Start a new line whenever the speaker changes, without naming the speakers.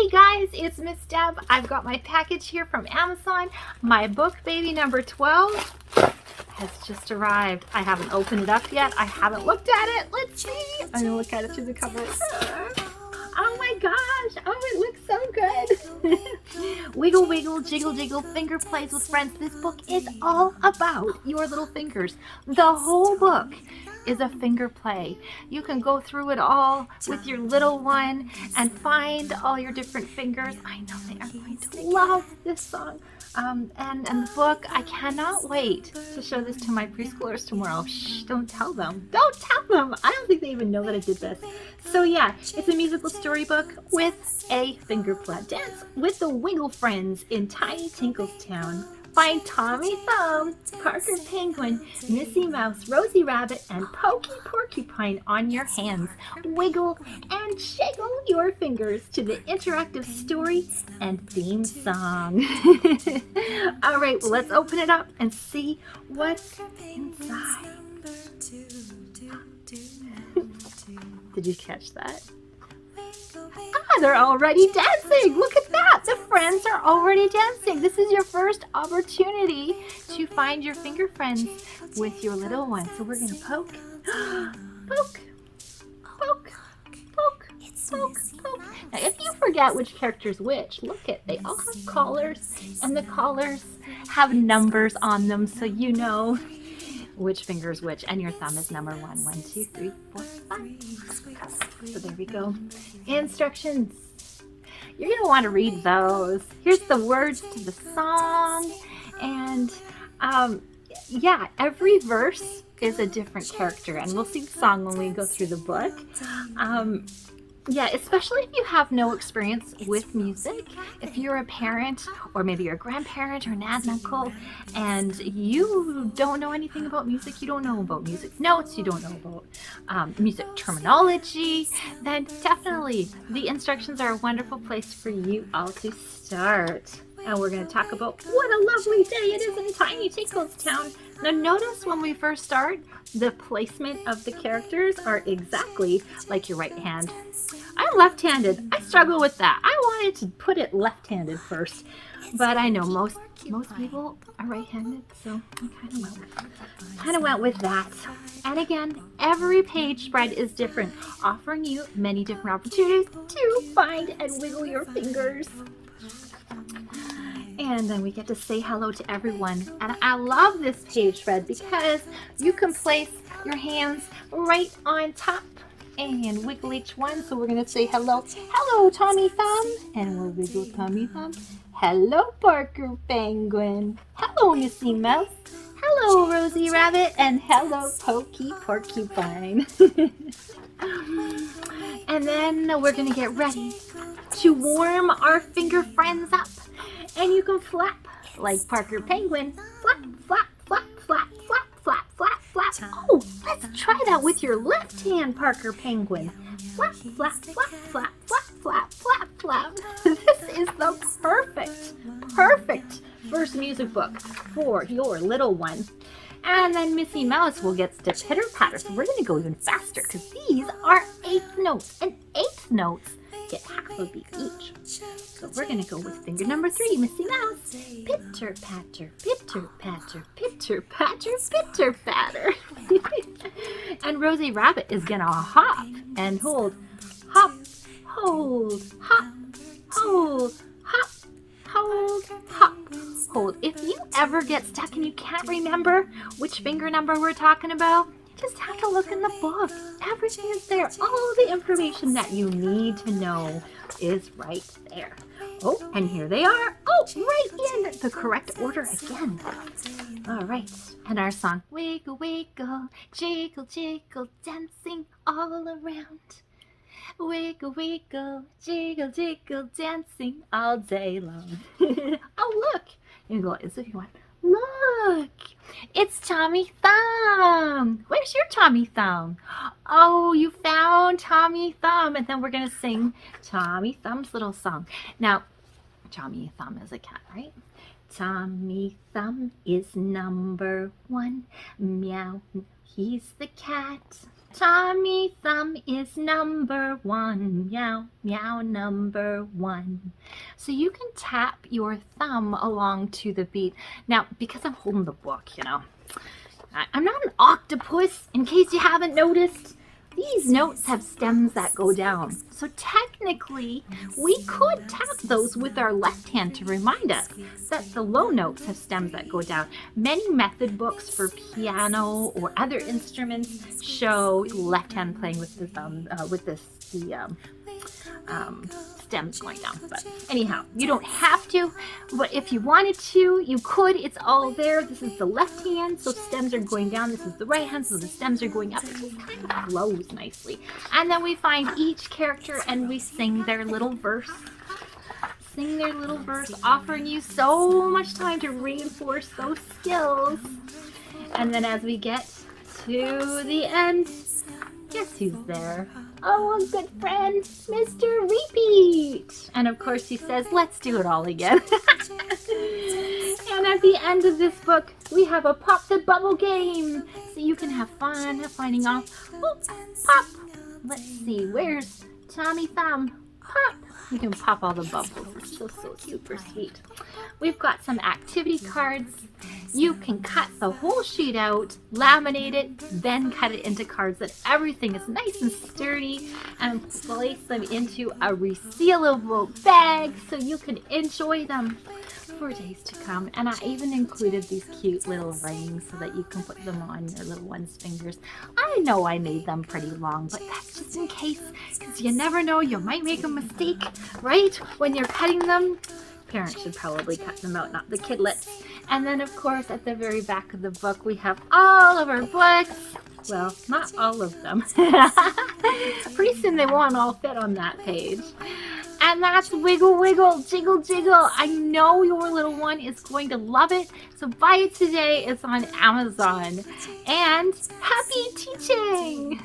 Hey guys, it's Miss Deb. I've got my package here from Amazon. My book, baby number 12, has just arrived. I haven't opened it up yet. I haven't looked at it. Let's see. I'm gonna look at it through the cover. Oh my gosh. Oh, it looks so good. Wiggle, wiggle, jiggle, jiggle, finger plays with friends. This book is all about your little fingers. The whole book is a finger play. You can go through it all with your little one and find all your different fingers. I know they are going to love this song. And the book, I cannot wait to show this to my preschoolers tomorrow. Shh, don't tell them. Don't tell them. I don't think they even know that I did this. So yeah, it's a musical storybook with a finger play. Dance with the Wiggle Friends in Tiny Tinkletown. Find Tommy Thumb, Parker Penguin, Missy Mouse, Rosie Rabbit, and Pokey Porcupine on your hands. Wiggle and jiggle your fingers to the interactive story and theme song. All right, well, let's open it up and see what's inside. Did you catch that? Ah, they're already dancing. Look at that. The friends are already dancing. This is your first opportunity to find your finger friends with your little one. So we're going to poke, poke, poke, poke, poke, poke. Now, if you forget which character's which, look it. They all have collars, and the collars have numbers on them, so you know which finger is which, and your thumb is number 1. 1, 2, 3, 4, 5. So there we go. Instructions. You're going to want to read those. Here's the words to the song. And yeah, every verse is a different character. And we'll see the song when we go through the book. Yeah, especially if you have no experience with music. If you're a parent, or maybe you're a grandparent or an aunt and uncle, and you don't know anything about music, you don't know about music notes, you don't know about music terminology, then definitely the instructions are a wonderful place for you all to start. And we're going to talk about what a lovely day it is in Tiny Tinkletown. Now notice when we first start, the placement of the characters are exactly like your right hand. I'm left-handed. I struggle with that. I wanted to put it left-handed first, but I know most people are right-handed, so I kind of went with that. And again, every page spread is different, offering you many different opportunities to find and wiggle your fingers. And then we get to say hello to everyone. And I love this page spread because you can place your hands right on top and wiggle each one. So we're going to say hello. Hello, Tommy Thumb. And we'll wiggle Tommy Thumb. Hello, Parker Penguin. Hello, Missy Mouse. Hello, Rosie Rabbit. And hello, Pokey Porcupine. And then we're going to get ready to warm our finger friends up. And you can flap like Parker Penguin. Flap, flap, flap, flap, flap, flap, flap, flap. Oh, let's try that with your left hand, Parker Penguin. Flap, flap, flap, flap, flap, flap, flap, flap. This is the perfect first music book for your little one. And then Missy Mouse will get to pitter patter. So we're going to go even faster because these are 8th notes. And 8th notes get half a beat each. So we're going to go with finger number 3, Missy Mouse. Pitter patter, pitter patter, pitter patter, pitter patter. And Rosie Rabbit is going to hop and hold. Hop, hold, hop, hold, hop, hold, hop, hold. If you ever get stuck and you can't remember which finger number we're talking about, just have to look in the book. Everything is there. All the information that you need to know is right there. Oh, and here they are. Oh, right in the correct order again. All right. And our song. Wiggle, wiggle, jiggle, jiggle, dancing all around. Wiggle, wiggle, jiggle, jiggle, dancing all day long. Oh, look. You can go as if you want. Look, it's Tommy Thumb. Where's your Tommy Thumb? Oh, you found Tommy Thumb. And then we're going to sing Tommy Thumb's little song. Now, Tommy Thumb is a cat, right? Tommy Thumb is number 1. Meow, he's the cat. Tommy Thumb is number one. Meow, meow, number one. So you can tap your thumb along to the beat. Now, because I'm holding the book, you know, I'm not an octopus, in case you haven't noticed. These notes have stems that go down. So technically, we could tap those with our left hand to remind us that the low notes have stems that go down. Many method books for piano or other instruments show left hand playing with the thumb, stems going down. But anyhow, you don't have to, but if you wanted to, you could. It's all there. This is the left hand, so stems are going down. This is the right hand, so the stems are going up. It just kind of flows nicely. And then we find each character and we sing their little verse. Sing their little verse, offering you so much time to reinforce those skills. And then as we get to the end, guess who's there? Oh, a good friend, Mr. Repeat. And of course he says, let's do it all again. And at the end of this book, we have a pop the bubble game. So you can have fun finding off. Oh, pop. Let's see, where's Tommy Thumb? Pop. You can pop all the bubbles. It's so super sweet. We've got some activity cards. You can cut the whole sheet out, laminate it, then cut it into cards that everything is nice and sturdy, and place them into a resealable bag so you can enjoy them for days to come. And I even included these cute little rings so that you can put them on your little one's fingers. I know I made them pretty long, but that's just in case, because you never know, you might make a mistake, right? When you're cutting them. Parents should probably cut them out, not the kidlets. And then, of course, at the very back of the book, we have all of our books. Well, not all of them. Pretty soon they won't all fit on that page. And that's Wiggle Wiggle, Jiggle Jiggle. I know your little one is going to love it. So buy it today. It's on Amazon. And happy teaching!